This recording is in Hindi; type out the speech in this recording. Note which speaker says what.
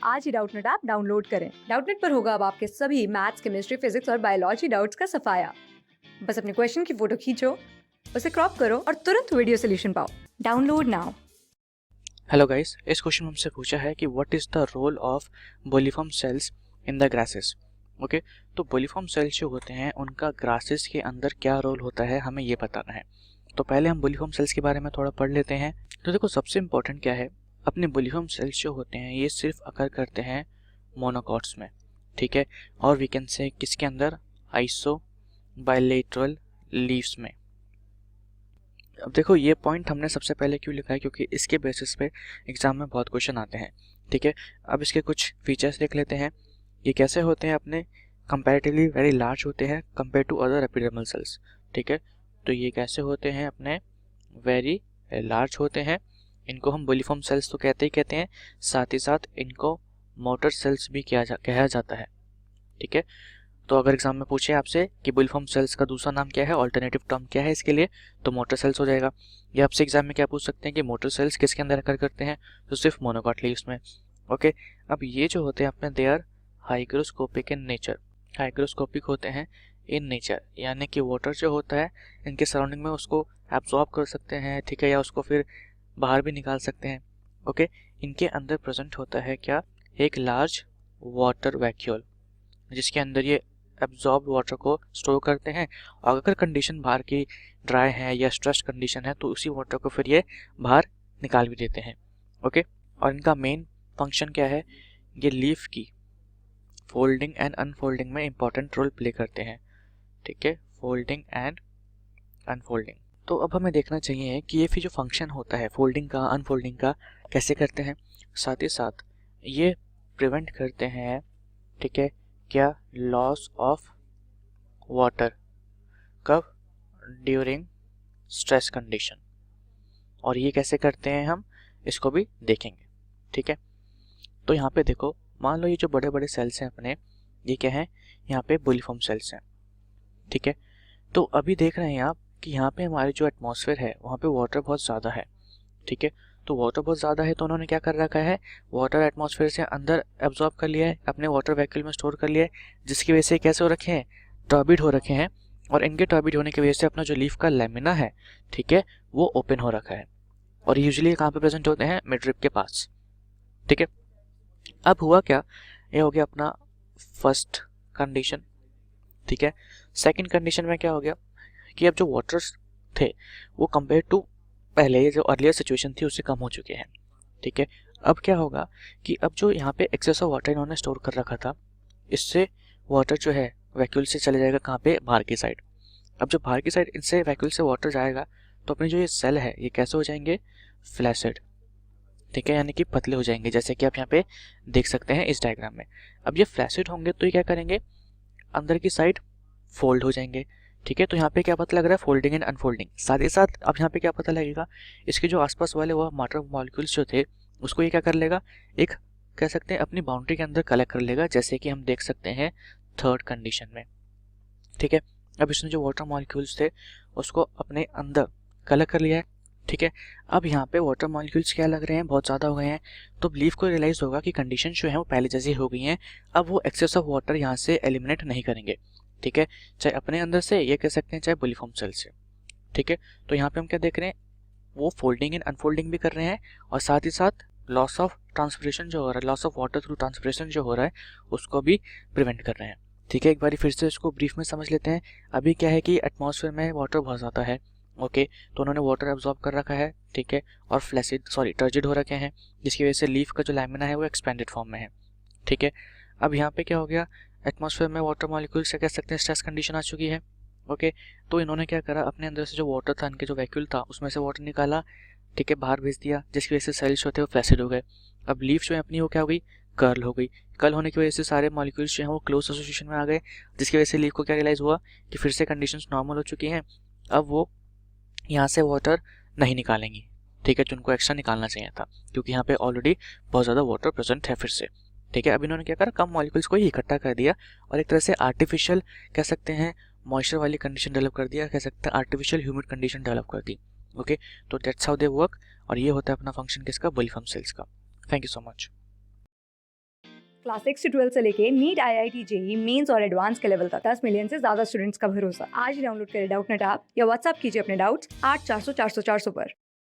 Speaker 1: आज ही डाउटनेट ऐप डाउनलोड करें। डाउटनेट पर होगा अब आपके सभी मैथ्स, केमिस्ट्री, फिजिक्स और बायोलॉजी डाउट्स का सफाया। बस अपने क्वेश्चन की फोटो खींचो, उसे क्रॉप करो और तुरंत वीडियो सोल्यूशन पाओ। Download now.
Speaker 2: हेलो गाइस, इस क्वेश्चन में हमसे पूछा है कि what is the role of bulliform cells in the grasses. Okay, तो बोलीफॉर्म सेल्स जो होते हैं उनका ग्रासेस के अंदर क्या रोल होता है हमें ये बताना है। तो पहले हम बोलीफॉर्म सेल्स के बारे में थोड़ा पढ़ लेते हैं। तो देखो, सबसे इम्पोर्टेंट क्या है, अपने बोलीफॉर्म सेल्स जो होते हैं ये सिर्फ अकर करते हैं मोनोकॉट्स में, ठीक है, और वी कैन से किसके अंदर, आइसो बायलेटरल लीव्स में। अब देखो, ये पॉइंट हमने सबसे पहले क्यों लिखा है, क्योंकि इसके बेसिस पे एग्जाम में बहुत क्वेश्चन आते हैं, ठीक है। अब इसके कुछ फीचर्स देख लेते हैं। ये कैसे होते हैं, अपने कंपैरेटिवली वेरी लार्ज होते हैं compare to other epidermal cells, ठीक है। तो ये कैसे होते हैं, अपने वेरी लार्ज होते हैं। इनको हम बोलीफॉर्म सेल्स तो कहते हैं, साथ ही साथ इनको मोटर सेल्स भी कहा जाता है, ठीक है। तो अगर एग्जाम में पूछे आपसे कि बोलीफॉर्म सेल्स का दूसरा नाम क्या है, ऑल्टरनेटिव टर्म क्या है इसके लिए, तो मोटर सेल्स हो जाएगा। या आपसे एग्जाम में क्या पूछ सकते हैं कि मोटर सेल्स किसके अंदर अकर करते हैं, तो सिर्फ मोनोकॉट लीव्स में। ओके, अब ये जो होते हैं अपने, they are hygroscopic in nature. Hygroscopic होते हैं इन नेचर, यानी कि वाटर जो होता है इनके सराउंडिंग में उसको एब्जॉर्ब कर सकते हैं, ठीक है, या उसको फिर बाहर भी निकाल सकते हैं। ओके, इनके अंदर प्रेजेंट होता है क्या, एक लार्ज वाटर वैक्यूल, जिसके अंदर ये एब्जॉर्ब वाटर को स्टोर करते हैं। और अगर कंडीशन बाहर की ड्राई है या स्ट्रेस्ड कंडीशन है तो उसी वाटर को फिर ये बाहर निकाल भी देते हैं। ओके, और इनका मेन फंक्शन क्या है, ये लीफ की फोल्डिंग एंड अनफोल्डिंग में इंपॉर्टेंट रोल प्ले करते हैं, ठीक है, फोल्डिंग एंड अनफोल्डिंग। तो अब हमें देखना चाहिए कि ये फिर जो फंक्शन होता है फोल्डिंग का, अनफोल्डिंग का, कैसे करते हैं। साथ ही साथ ये प्रिवेंट करते हैं, ठीक है, क्या, लॉस ऑफ वाटर, कब, ड्यूरिंग स्ट्रेस कंडीशन। और ये कैसे करते हैं हम, इसको भी देखेंगे, ठीक है। तो यहाँ पे देखो, मान लो ये जो बड़े बड़े सेल्स हैं अपने, ये क्या है, यहाँ पे बोलीफॉर्म सेल्स हैं, ठीक है। तो अभी देख रहे हैं आप कि यहाँ पे हमारे जो एटमॉस्फेयर है वहाँ पे वाटर बहुत ज़्यादा है, ठीक है। तो वाटर बहुत ज़्यादा है तो उन्होंने क्या कर रखा है, वाटर एटमॉस्फेयर से अंदर एब्जॉर्ब कर लिया है, अपने वाटर वैक्यूल में स्टोर कर लिया है, जिसकी वजह से कैसे हो रखे हैं, टर्बिड हो रखे हैं। और इनके टर्बिड होने की वजह से अपना जो लीफ का लेमिना है, ठीक है, वो ओपन हो रखा है। और यूजुअली कहाँ पे प्रेजेंट होते हैं, मिडरिप के पास, ठीक है। अब हुआ क्या, ये हो गया अपना फर्स्ट कंडीशन, ठीक है। सेकेंड कंडीशन में क्या हो गया कि अब जो वाटर्स थे वो कंपेयर टू पहले जो अर्लियर सिचुएशन थी उससे कम हो चुके हैं, ठीक है। अब क्या होगा कि अब जो यहाँ पे एक्सेस ऑफ वाटर इन्होंने स्टोर कर रखा था, इससे वाटर जो है वैक्यूल से चले जाएगा कहाँ पे, बाहर की साइड। अब जो बाहर की साइड इनसे वैक्यूल से वाटर जाएगा तो अपने जो ये सेल है ये कैसे हो जाएंगे, फ्लैसिड, ठीक है, यानी कि पतले हो जाएंगे, जैसे कि आप यहाँ पे देख सकते हैं इस डायग्राम में। अब ये फ्लैसिड होंगे तो ये क्या करेंगे, अंदर की साइड फोल्ड हो जाएंगे, ठीक है। तो यहाँ पे क्या पता लग रहा है, फोल्डिंग एंड अनफोल्डिंग। साथ ही साथ अब यहाँ पे क्या पता लगेगा, इसके जो आसपास वाले वो वाटर मॉलिक्यूल्स जो थे उसको ये क्या कर लेगा, एक कह सकते हैं अपनी बाउंड्री के अंदर कलेक्ट कर लेगा, जैसे कि हम देख सकते हैं थर्ड कंडीशन में, ठीक है। अब इसने जो वाटर मॉलिक्यूल्स थे उसको अपने अंदर कलेक्ट कर लिया है, ठीक है। अब यहाँ पे वाटर मॉलिक्यूल्स क्या लग रहे हैं, बहुत ज़्यादा हो गए हैं। तो लीफ को रियलाइज़ होगा कि कंडीशन जो है वो पहले जैसी हो गई हैं, अब वो एक्सेस ऑफ वाटर यहाँ से एलिमिनेट नहीं करेंगे, ठीक है, चाहे अपने अंदर से ये कह सकते हैं चाहे बोलीफॉर्म सेल से, ठीक है। तो यहाँ पे हम क्या देख रहे हैं, वो फोल्डिंग एंड अनफोल्डिंग भी कर रहे हैं और साथ ही साथ लॉस ऑफ ट्रांसपिरेशन जो हो रहा है, loss of water through transpiration जो हो रहा है उसको भी प्रिवेंट कर रहे हैं, ठीक है। एक बार फिर से इसको ब्रीफ में समझ लेते हैं। अभी क्या है कि एटमॉस्फेयर में वाटर बहुत ज़्यादा है, ओके, तो उन्होंने वाटर एब्जॉर्ब कर रखा है, ठीक है, और टर्जिड हो रखे हैं, जिसकी वजह से लीफ का जो लैमिना है वो एक्सपेंडेड फॉर्म में है, ठीक है। अब यहाँ पे क्या हो गया, एटमॉस्फेयर में वाटर मॉलिक्यूल से कह सकते हैं स्ट्रेस कंडीशन आ चुकी है, ओके। तो इन्होंने क्या करा, अपने अंदर से जो वाटर था, इनके जो वैक्यूल था उसमें से वाटर निकाला, ठीक है, बाहर भेज दिया, जिसकी वजह से सेल्स जो थे वो फ्लैसिड हो गए। अब लीफ जो है अपनी वो क्या हो गई, कर्ल हो गई। कर्ल होने की वजह से सारे मॉलिक्यूल्स जो हैं वो क्लोज एसोसिएशन में आ गए, जिसकी वजह से लीफ को क्या रियलाइज़ हुआ कि फिर से कंडीशंस नॉर्मल हो चुकी हैं, अब वो यहाँ से वाटर नहीं निकालेंगी, ठीक है, जो उनको एक्स्ट्रा निकालना चाहिए था, क्योंकि यहाँ पे ऑलरेडी बहुत ज़्यादा वाटर प्रेजेंट है फिर से, ठीक है। अब इन्होंने क्या करा, कम मॉलिक्यूल्स को ही इकट्ठा कर दिया और एक तरह से आर्टिफिशियल कह सकते हैं मॉइस्चर वाली कंडीशन डेवलप कर दिया, कह सकते हैं आर्टिफिशियल ह्यूमिड कंडीशन डेवलप कर दी, ओके। तो दैट्स हाउ दे वर्क, और ये होता है अपना फंक्शन किसका, बोलीफॉर्म सेल्स का। Thank you so much.
Speaker 1: Class 6 से 12 से लेके नीट, IIT, जेई, मेंस और एडवांस के लेवल तक 10 मिलियन से ज्यादा स्टूडेंट्स का भरोसा। आज ही डाउनलोड करें डाउटनेट ऐप या व्हाट्सएप कीजिए अपने डाउट्स 8400 400 400 पर।